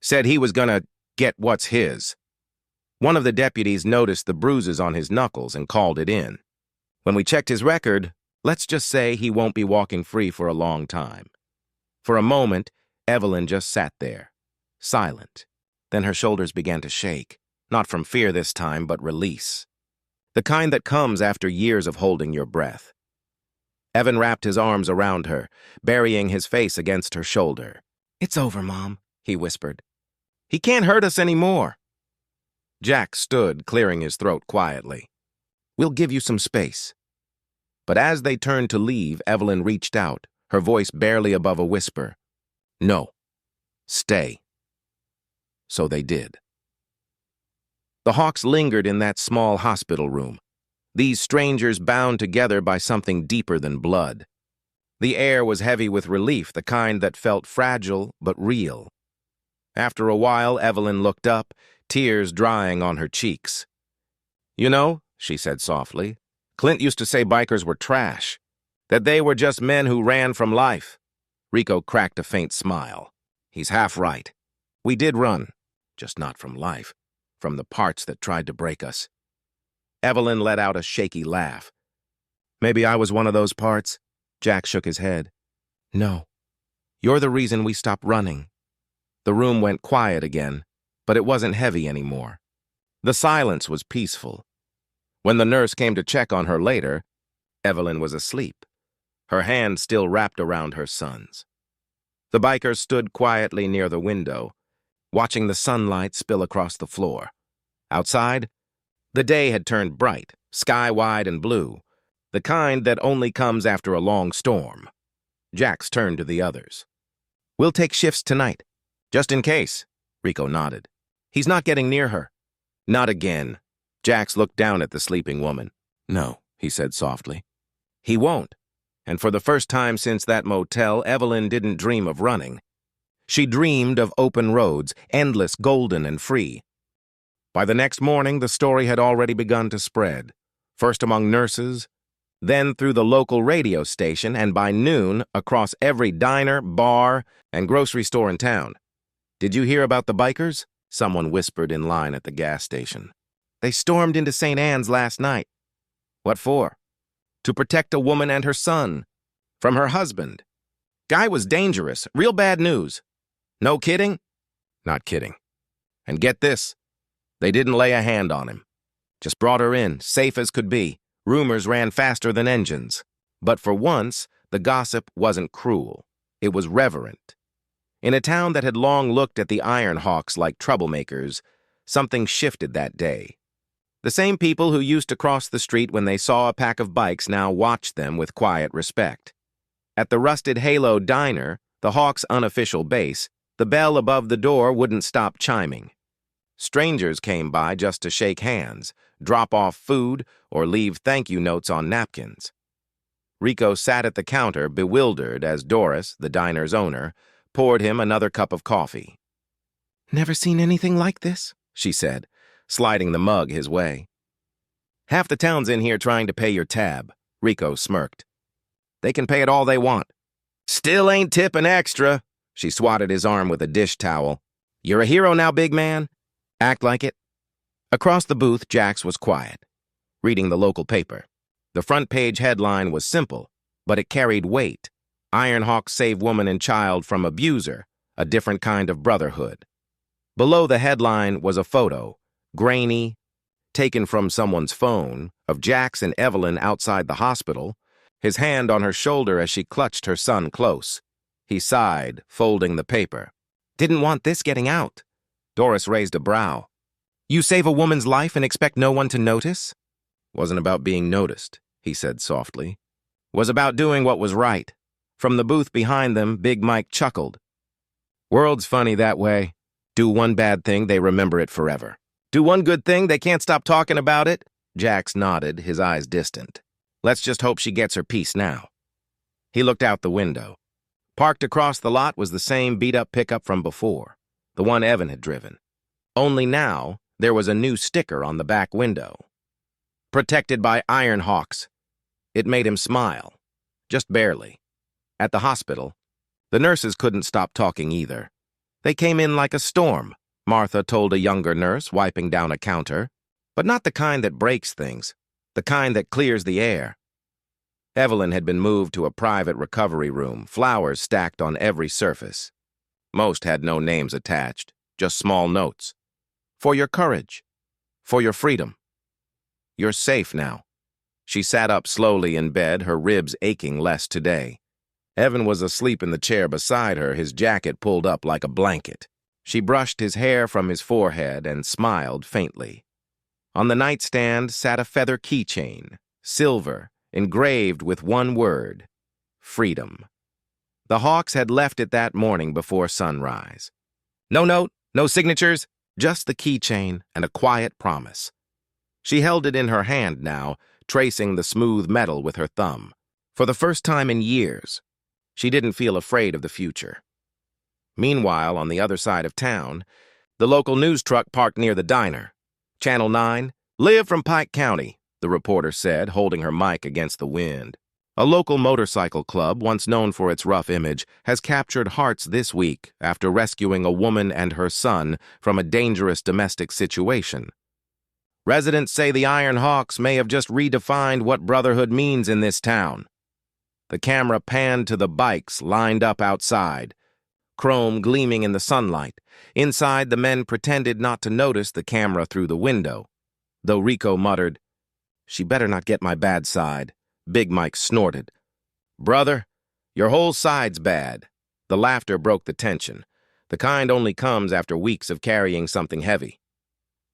Speaker 1: Said he was gonna get what's his. One of the deputies noticed the bruises on his knuckles and called it in. When we checked his record, let's just say he won't be walking free for a long time. For a moment, Evelyn just sat there, silent. Then her shoulders began to shake, not from fear this time, but release. The kind that comes after years of holding your breath. Evan wrapped his arms around her, burying his face against her shoulder. It's over, Mom, he whispered. He can't hurt us anymore. Jack stood, clearing his throat quietly. We'll give you some space. But as they turned to leave, Evelyn reached out, her voice barely above a whisper. No. Stay. So they did. The Hawks lingered in that small hospital room, these strangers bound together by something deeper than blood. The air was heavy with relief, the kind that felt fragile but real. After a while, Evelyn looked up, tears drying on her cheeks. You know, she said softly, Clint used to say bikers were trash, that they were just men who ran from life. Rico cracked a faint smile. He's half right. We did run, just not from life. From the parts that tried to break us. Evelyn let out a shaky laugh. Maybe I was one of those parts? Jack shook his head. No. You're the reason we stopped running. The room went quiet again, but it wasn't heavy anymore. The silence was peaceful. When the nurse came to check on her later, Evelyn was asleep, her hand still wrapped around her son's. The bikers stood quietly near the window, watching the sunlight spill across the floor. Outside, the day had turned bright, sky-wide and blue, the kind that only comes after a long storm. Jax turned to the others. We'll take shifts tonight, just in case, Rico nodded. He's not getting near her. Not again. Jax looked down at the sleeping woman. No, he said softly. He won't. And for the first time since that motel, Evelyn didn't dream of running. She dreamed of open roads, endless, golden, and free. By the next morning, the story had already begun to spread, first among nurses, then through the local radio station, and by noon, across every diner, bar, and grocery store in town. Did you hear about the bikers? Someone whispered in line at the gas station. They stormed into St. Anne's last night. What for? To protect a woman and her son. From her husband. Guy was dangerous, real bad news. No kidding? Not kidding. And get this, they didn't lay a hand on him. Just brought her in, safe as could be. Rumors ran faster than engines. But for once, the gossip wasn't cruel. It was reverent. In a town that had long looked at the Iron Hawks like troublemakers, something shifted that day. The same people who used to cross the street when they saw a pack of bikes now watched them with quiet respect. At the Rusted Halo Diner, the Hawks' unofficial base, the bell above the door wouldn't stop chiming. Strangers came by just to shake hands, drop off food, or leave thank you notes on napkins. Rico sat at the counter, bewildered, as Doris, the diner's owner, poured him another cup of coffee. "Never seen anything like this," she said, sliding the mug his way. "Half the town's in here trying to pay your tab," Rico smirked. "They can pay it all they want." "Still ain't tipping extra," she swatted his arm with a dish towel. "You're a hero now, big man. Act like it." Across the booth, Jax was quiet, reading the local paper. The front page headline was simple, but it carried weight. Ironhawks save woman and child from abuser, a different kind of brotherhood. Below the headline was a photo, grainy, taken from someone's phone, of Jax and Evelyn outside the hospital, his hand on her shoulder as she clutched her son close. He sighed, folding the paper. "Didn't want this getting out." Doris raised a brow. "You save a woman's life and expect no one to notice?" "Wasn't about being noticed," he said softly. "Was about doing what was right." From the booth behind them, Big Mike chuckled. "World's funny that way. Do one bad thing, they remember it forever. Do one good thing, they can't stop talking about it." Jax nodded, his eyes distant. "Let's just hope she gets her piece now." He looked out the window. Parked across the lot was the same beat-up pickup from before, the one Evan had driven. Only now, there was a new sticker on the back window. "Protected by Ironhawks." It made him smile. Just barely. At the hospital, the nurses couldn't stop talking either. They came in like a storm, Martha told a younger nurse, wiping down a counter. But not the kind that breaks things, the kind that clears the air. Evelyn had been moved to a private recovery room, flowers stacked on every surface. Most had no names attached, just small notes. "For your courage. For your freedom. You're safe now." She sat up slowly in bed, her ribs aching less today. Evan was asleep in the chair beside her, his jacket pulled up like a blanket. She brushed his hair from his forehead and smiled faintly. On the nightstand sat a feather keychain, silver, engraved with one word: freedom. The Hawks had left it that morning before sunrise. No note, no signatures, just the keychain and a quiet promise. She held it in her hand now, tracing the smooth metal with her thumb. For the first time in years, she didn't feel afraid of the future. Meanwhile, on the other side of town, the local news truck parked near the diner. "Channel 9, live from Pike County," the reporter said, holding her mic against the wind. A local motorcycle club, once known for its rough image, has captured hearts this week after rescuing a woman and her son from a dangerous domestic situation. Residents say the Ironhawks may have just redefined what brotherhood means in this town. The camera panned to the bikes lined up outside, chrome gleaming in the sunlight. Inside, the men pretended not to notice the camera through the window, though Rico muttered, "She better not get my bad side." Big Mike snorted. "Brother, your whole side's bad." The laughter broke the tension. The kind only comes after weeks of carrying something heavy.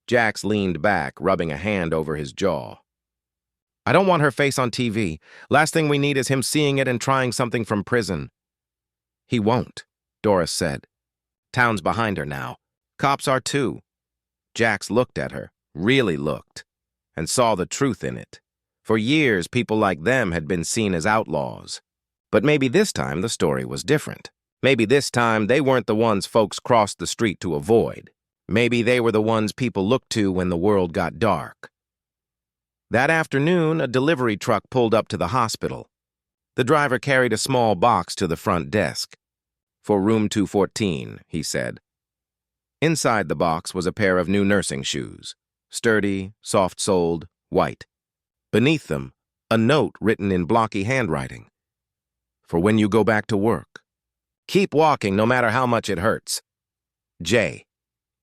Speaker 1: Jax leaned back, rubbing a hand over his jaw. "I don't want her face on TV. Last thing we need is him seeing it and trying something from prison." "He won't," Doris said. "Town's behind her now. Cops are too." Jax looked at her, really looked, and saw the truth in it. For years, people like them had been seen as outlaws. But maybe this time the story was different. Maybe this time they weren't the ones folks crossed the street to avoid. Maybe they were the ones people looked to when the world got dark. That afternoon, a delivery truck pulled up to the hospital. The driver carried a small box to the front desk. "For room 214, he said. Inside the box was a pair of new nursing shoes, sturdy, soft-soled, white. Beneath them, a note written in blocky handwriting. "For when you go back to work. Keep walking no matter how much it hurts. J."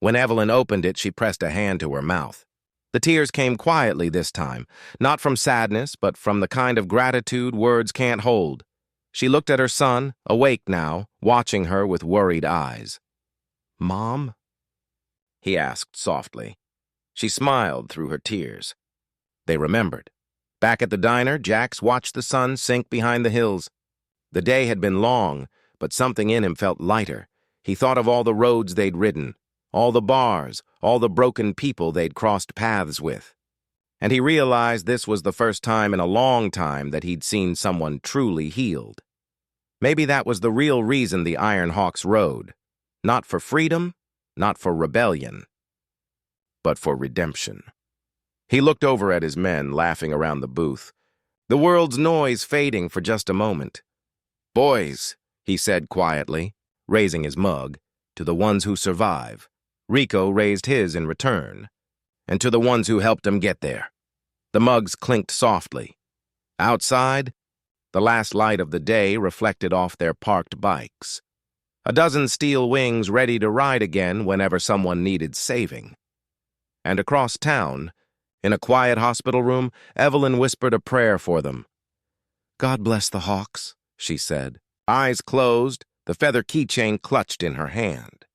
Speaker 1: When Evelyn opened it, she pressed a hand to her mouth. The tears came quietly this time, not from sadness, but from the kind of gratitude words can't hold. She looked at her son, awake now, watching her with worried eyes. "Mom?" he asked softly. She smiled through her tears. They remembered. Back at the diner, Jax watched the sun sink behind the hills. The day had been long, but something in him felt lighter. He thought of all the roads they'd ridden, all the bars, all the broken people they'd crossed paths with. And he realized this was the first time in a long time that he'd seen someone truly healed. Maybe that was the real reason the Iron Hawks rode. Not for freedom, not for rebellion, but for redemption. He looked over at his men laughing around the booth, the world's noise fading for just a moment. "Boys," he said quietly, raising his mug, "to the ones who survive." Rico raised his in return. "And to the ones who helped him get there." The mugs clinked softly. Outside, the last light of the day reflected off their parked bikes. A dozen steel wings ready to ride again whenever someone needed saving. And across town, in a quiet hospital room, Evelyn whispered a prayer for them. "God bless the Hawks," she said. Eyes closed, the feather keychain clutched in her hand.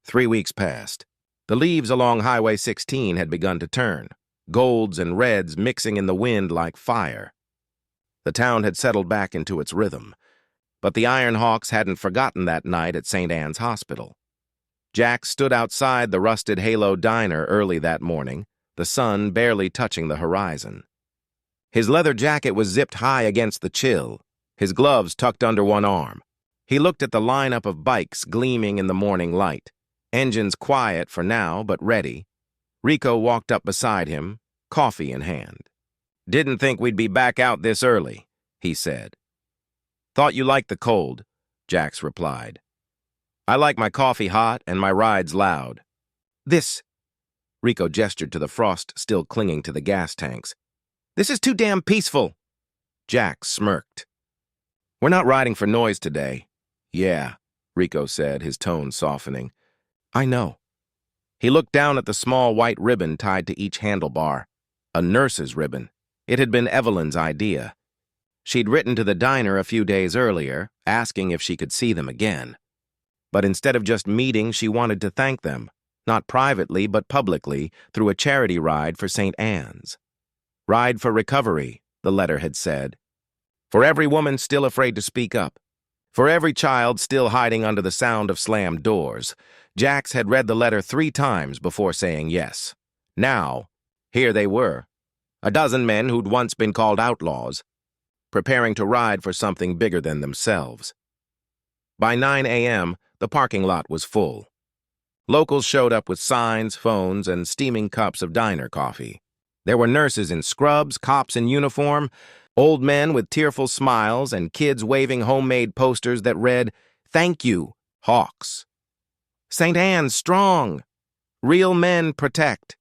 Speaker 1: 3 weeks passed. The leaves along Highway 16 had begun to turn, golds and reds mixing in the wind like fire. The town had settled back into its rhythm, but the Iron Hawks hadn't forgotten that night at St. Anne's Hospital. Jack stood outside the Rusted Halo diner early that morning, the sun barely touching the horizon. His leather jacket was zipped high against the chill, his gloves tucked under one arm. He looked at the lineup of bikes gleaming in the morning light, engines quiet for now but ready. Rico walked up beside him, coffee in hand. "Didn't think we'd be back out this early," he said. "Thought you liked the cold," Jax replied. "I like my coffee hot and my rides loud." "This," Rico gestured to the frost still clinging to the gas tanks. "This is too damn peaceful." Jax smirked. "We're not riding for noise today." "Yeah," Rico said, his tone softening. "I know." He looked down at the small white ribbon tied to each handlebar. A nurse's ribbon. It had been Evelyn's idea. She'd written to the diner a few days earlier, asking if she could see them again. But instead of just meeting, she wanted to thank them, not privately but publicly, through a charity ride for St. Anne's. Ride for recovery, the letter had said. For every woman still afraid to speak up. For every child still hiding under the sound of slammed doors. Jax had read the letter 3 times before saying yes. Now, here they were. A dozen men who'd once been called outlaws, preparing to ride for something bigger than themselves. By 9 a.m., the parking lot was full. Locals showed up with signs, phones, and steaming cups of diner coffee. There were nurses in scrubs, cops in uniform, old men with tearful smiles, and kids waving homemade posters that read, "Thank you, Hawks." "St. Anne's strong. Real men protect."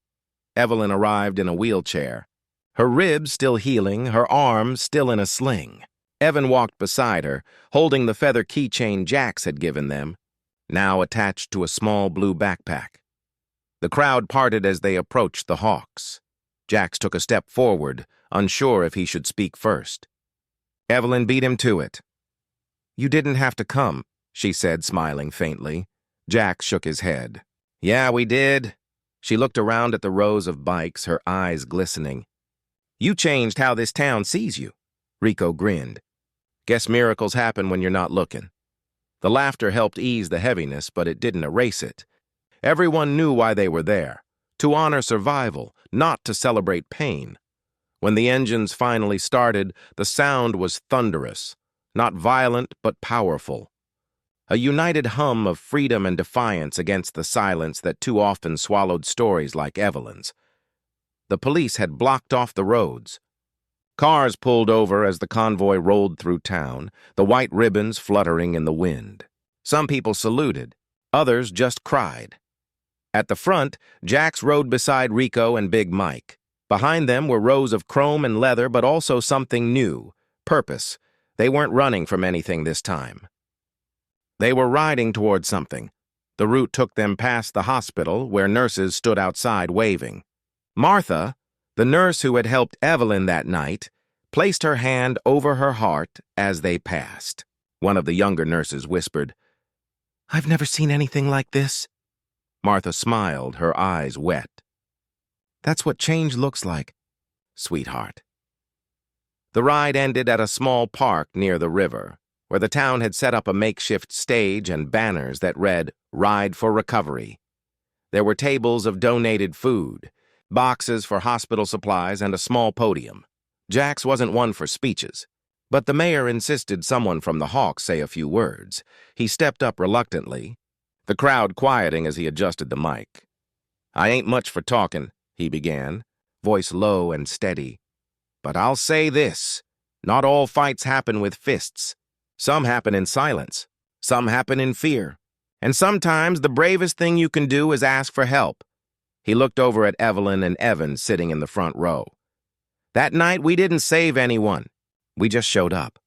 Speaker 1: Evelyn arrived in a wheelchair. Her ribs still healing, her arm still in a sling. Evan walked beside her, holding the feather keychain Jax had given them, now attached to a small blue backpack. The crowd parted as they approached the Hawks. Jax took a step forward, unsure if he should speak first. Evelyn beat him to it. "You didn't have to come," she said, smiling faintly. Jax shook his head. "Yeah, we did." She looked around at the rows of bikes, her eyes glistening. "You changed how this town sees you." Rico grinned. "Guess miracles happen when you're not looking." The laughter helped ease the heaviness, but it didn't erase it. Everyone knew why they were there, to honor survival, not to celebrate pain. When the engines finally started, the sound was thunderous, not violent but powerful. A united hum of freedom and defiance against the silence that too often swallowed stories like Evelyn's. The police had blocked off the roads. Cars pulled over as the convoy rolled through town, the white ribbons fluttering in the wind. Some people saluted, others just cried. At the front, Jax rode beside Rico and Big Mike. Behind them were rows of chrome and leather, but also something new, purpose. They weren't running from anything this time. They were riding toward something. The route took them past the hospital, where nurses stood outside waving. Martha, the nurse who had helped Evelyn that night, placed her hand over her heart as they passed. One of the younger nurses whispered, "I've never seen anything like this." Martha smiled, her eyes wet. "That's what change looks like, sweetheart." The ride ended at a small park near the river, where the town had set up a makeshift stage and banners that read, "Ride for Recovery." There were tables of donated food, boxes for hospital supplies, and a small podium. Jax wasn't one for speeches, but the mayor insisted someone from the Hawks say a few words. He stepped up reluctantly, the crowd quieting as he adjusted the mic. "I ain't much for talking," he began, voice low and steady. "But I'll say this, not all fights happen with fists. Some happen in silence, some happen in fear, and sometimes the bravest thing you can do is ask for help." He looked over at Evelyn and Evan sitting in the front row. "That night we didn't save anyone. We just showed up.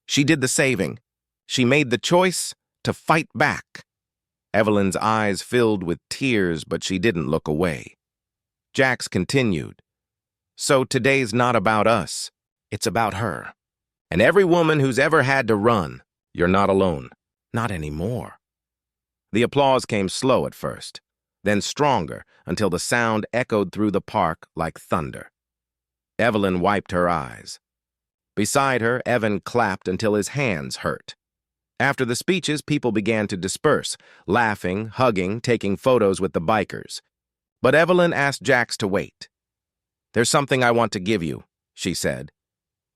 Speaker 1: She did the saving. She made the choice to fight back." Evelyn's eyes filled with tears, but she didn't look away. Jax continued. "So today's not about us. It's about her. And every woman who's ever had to run, you're not alone. Not anymore." The applause came slow at first, then stronger until the sound echoed through the park like thunder. Evelyn wiped her eyes. Beside her, Evan clapped until his hands hurt. After the speeches, people began to disperse, laughing, hugging, taking photos with the bikers. But Evelyn asked Jax to wait. "There's something I want to give you," she said.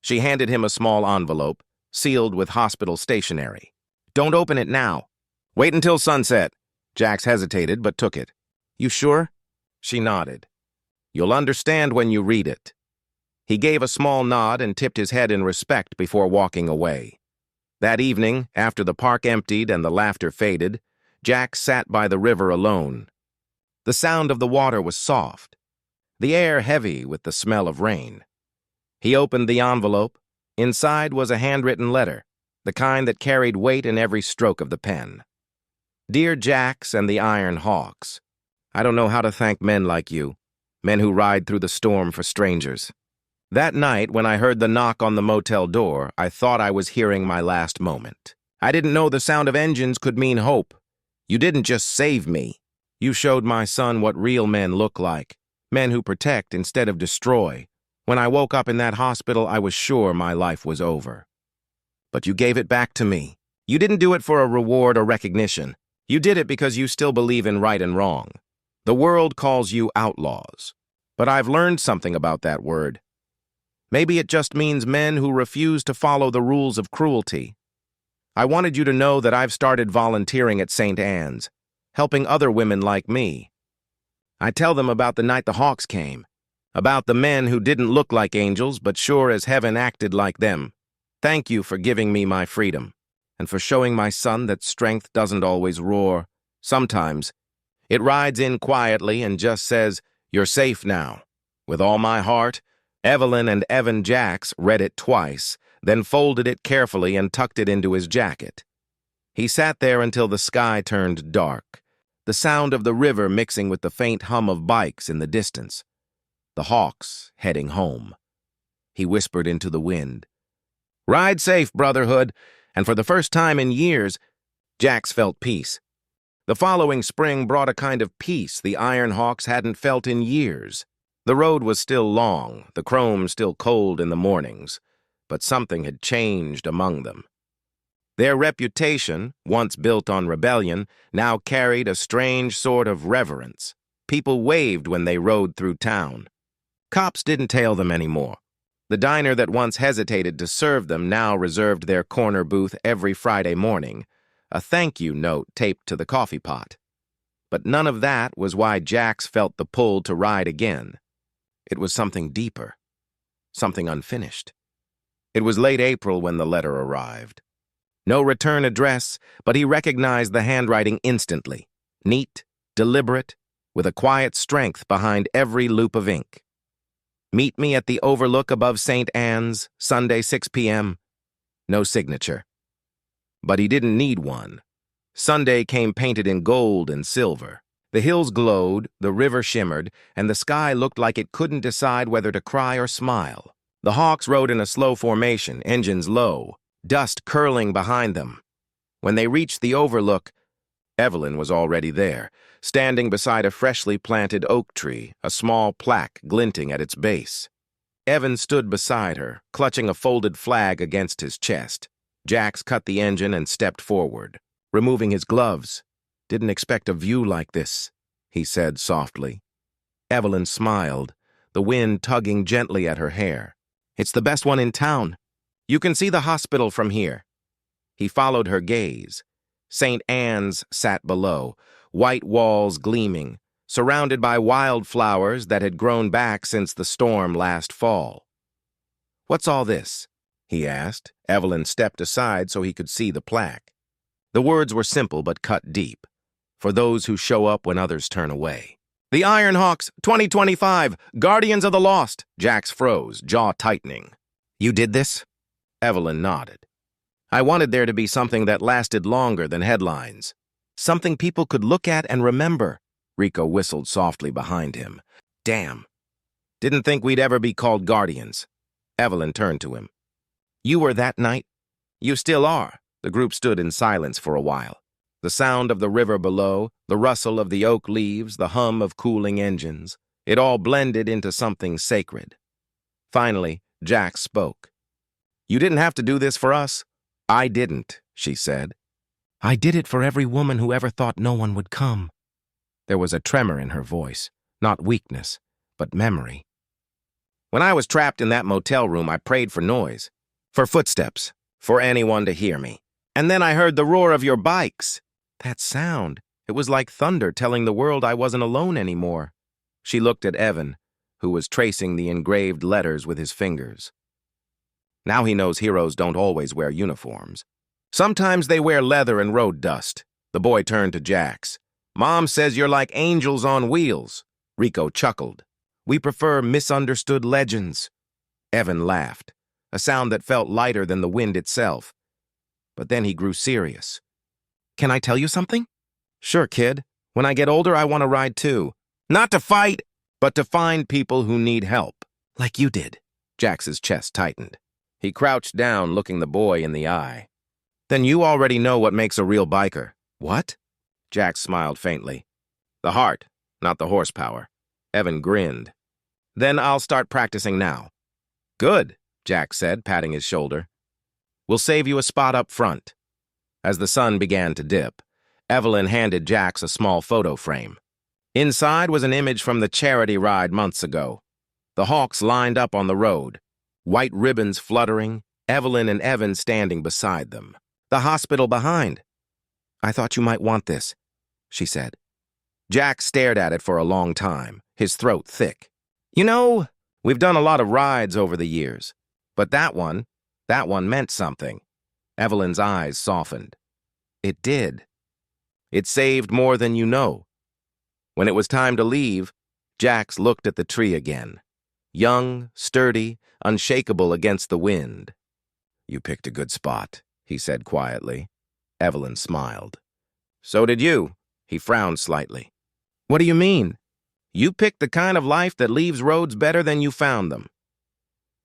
Speaker 1: She handed him a small envelope, sealed with hospital stationery. "Don't open it now. Wait until sunset." Jax hesitated, but took it. "You sure?" She nodded. "You'll understand when you read it." He gave a small nod and tipped his head in respect before walking away. That evening, after the park emptied and the laughter faded, Jax sat by the river alone. The sound of the water was soft, the air heavy with the smell of rain. He opened the envelope. Inside was a handwritten letter, the kind that carried weight in every stroke of the pen. "Dear Jax and the Iron Hawks, I don't know how to thank men like you, men who ride through the storm for strangers. That night, when I heard the knock on the motel door, I thought I was hearing my last moment. I didn't know the sound of engines could mean hope. You didn't just save me. You showed my son what real men look like, men who protect instead of destroy. When I woke up in that hospital, I was sure my life was over. But you gave it back to me. You didn't do it for a reward or recognition. You did it because you still believe in right and wrong. The world calls you outlaws. But I've learned something about that word. Maybe it just means men who refuse to follow the rules of cruelty. I wanted you to know that I've started volunteering at St. Anne's, helping other women like me. I tell them about the night the Hawks came, about the men who didn't look like angels but sure as heaven acted like them. Thank you for giving me my freedom, and for showing my son that strength doesn't always roar. Sometimes it rides in quietly and just says, 'You're safe now.' With all my heart." Evelyn and Evan Jax read it twice, then folded it carefully and tucked it into his jacket. He sat there until the sky turned dark, the sound of the river mixing with the faint hum of bikes in the distance. The Hawks heading home. He whispered into the wind, "Ride safe, Brotherhood," and for the first time in years, Jax felt peace. The following spring brought a kind of peace the Iron Hawks hadn't felt in years. The road was still long, the chrome still cold in the mornings, but something had changed among them. Their reputation, once built on rebellion, now carried a strange sort of reverence. People waved when they rode through town. Cops didn't tail them anymore. The diner that once hesitated to serve them now reserved their corner booth every Friday morning, a thank you note taped to the coffee pot. But none of that was why Jax felt the pull to ride again. It was something deeper, something unfinished. It was late April when the letter arrived. No return address, but he recognized the handwriting instantly. Neat, deliberate, with a quiet strength behind every loop of ink. "Meet me at the overlook above St. Anne's, Sunday 6 p.m. No signature. But he didn't need one. Sunday came painted in gold and silver. The hills glowed, the river shimmered, and the sky looked like it couldn't decide whether to cry or smile. The Hawks rode in a slow formation, engines low, dust curling behind them. When they reached the overlook, Evelyn was already there, standing beside a freshly planted oak tree, a small plaque glinting at its base. Evan stood beside her, clutching a folded flag against his chest. Jax cut the engine and stepped forward, removing his gloves. "Didn't expect a view like this," he said softly. Evelyn smiled, the wind tugging gently at her hair. It's the best one in town. You can see the hospital from here. He followed her gaze. St. Anne's sat below, white walls gleaming, surrounded by wildflowers that had grown back since the storm last fall. What's all this? He asked. Evelyn stepped aside so he could see the plaque. The words were simple but cut deep, for those who show up when others turn away. The Ironhawks, 2025, Guardians of the Lost. Jax froze, jaw tightening. You did this? Evelyn nodded. I wanted there to be something that lasted longer than headlines. Something people could look at and remember. Rico whistled softly behind him. Damn. Didn't think we'd ever be called Guardians. Evelyn turned to him. You were that night? You still are. The group stood in silence for a while. The sound of the river below, the rustle of the oak leaves, the hum of cooling engines, it all blended into something sacred. Finally, Jax spoke. You didn't have to do this for us. I didn't, she said. I did it for every woman who ever thought no one would come. There was a tremor in her voice, not weakness, but memory. When I was trapped in that motel room, I prayed for noise, for footsteps, for anyone to hear me. And then I heard the roar of your bikes. That sound, it was like thunder telling the world I wasn't alone anymore. She looked at Evan, who was tracing the engraved letters with his fingers. Now he knows heroes don't always wear uniforms. Sometimes they wear leather and road dust. The boy turned to Jax. Mom says you're like angels on wheels. Rico chuckled. We prefer misunderstood legends. Evan laughed, a sound that felt lighter than the wind itself. But then he grew serious. Can I tell you something? Sure, kid. When I get older, I want to ride too. Not to fight, but to find people who need help. Like you did. Jax's chest tightened. He crouched down, looking the boy in the eye. Then you already know what makes a real biker. What? Jax smiled faintly. The heart, not the horsepower. Evan grinned. Then I'll start practicing now. Good, Jax said, patting his shoulder. We'll save you a spot up front. As the sun began to dip, Evelyn handed Jax a small photo frame. Inside was an image from the charity ride months ago. The Hawks lined up on the road, white ribbons fluttering, Evelyn and Evan standing beside them. The hospital behind. I thought you might want this, she said. Jax stared at it for a long time, his throat thick. You know, we've done a lot of rides over the years, but that one meant something. Evelyn's eyes softened. It did. It saved more than you know. When it was time to leave, Jax looked at the tree again. Young, sturdy, unshakable against the wind. You picked a good spot, he said quietly. Evelyn smiled. So did you. He frowned slightly. What do you mean? You picked the kind of life that leaves roads better than you found them.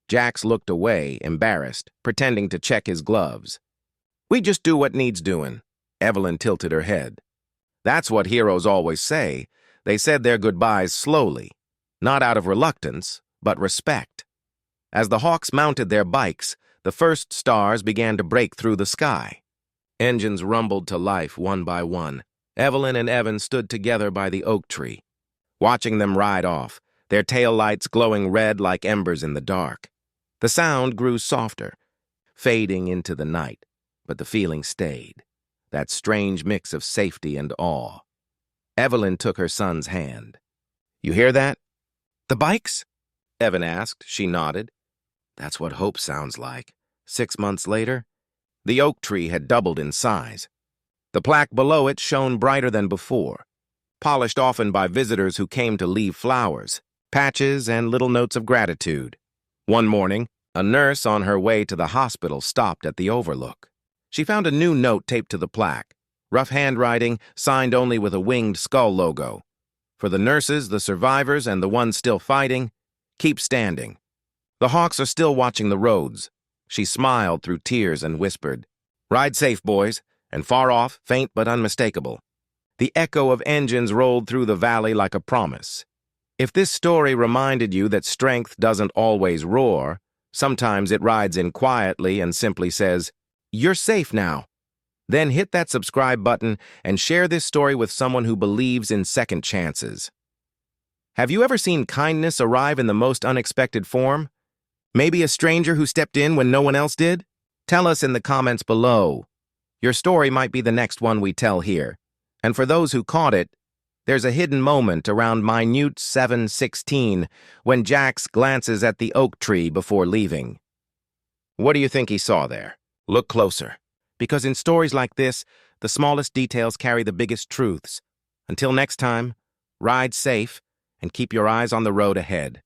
Speaker 1: Jax looked away, embarrassed, pretending to check his gloves. We just do what needs doing. Evelyn tilted her head. That's what heroes always say. They said their goodbyes slowly, not out of reluctance, but respect. As the Hawks mounted their bikes, the first stars began to break through the sky. Engines rumbled to life one by one. Evelyn and Evan stood together by the oak tree, watching them ride off, their taillights glowing red like embers in the dark. The sound grew softer, fading into the night, but the feeling stayed, that strange mix of safety and awe. Evelyn took her son's hand. You hear that? The bikes? Evan asked. She nodded. That's what hope sounds like. 6 months later, the oak tree had doubled in size. The plaque below it shone brighter than before, polished often by visitors who came to leave flowers, patches, and little notes of gratitude. One morning, a nurse on her way to the hospital stopped at the overlook. She found a new note taped to the plaque, rough handwriting, signed only with a winged skull logo. For the nurses, the survivors, and the ones still fighting, keep standing. The Hawks are still watching the roads. She smiled through tears and whispered, Ride safe, boys, and far off, faint but unmistakable. The echo of engines rolled through the valley like a promise. If this story reminded you that strength doesn't always roar, sometimes it rides in quietly and simply says, You're safe now. Then hit that subscribe button and share this story with someone who believes in second chances. Have you ever seen kindness arrive in the most unexpected form? Maybe a stranger who stepped in when no one else did? Tell us in the comments below. Your story might be the next one we tell here. And for those who caught it, there's a hidden moment around minute 7:16 when Jax glances at the oak tree before leaving. What do you think he saw there? Look closer. Because in stories like this, the smallest details carry the biggest truths. Until next time, ride safe and keep your eyes on the road ahead.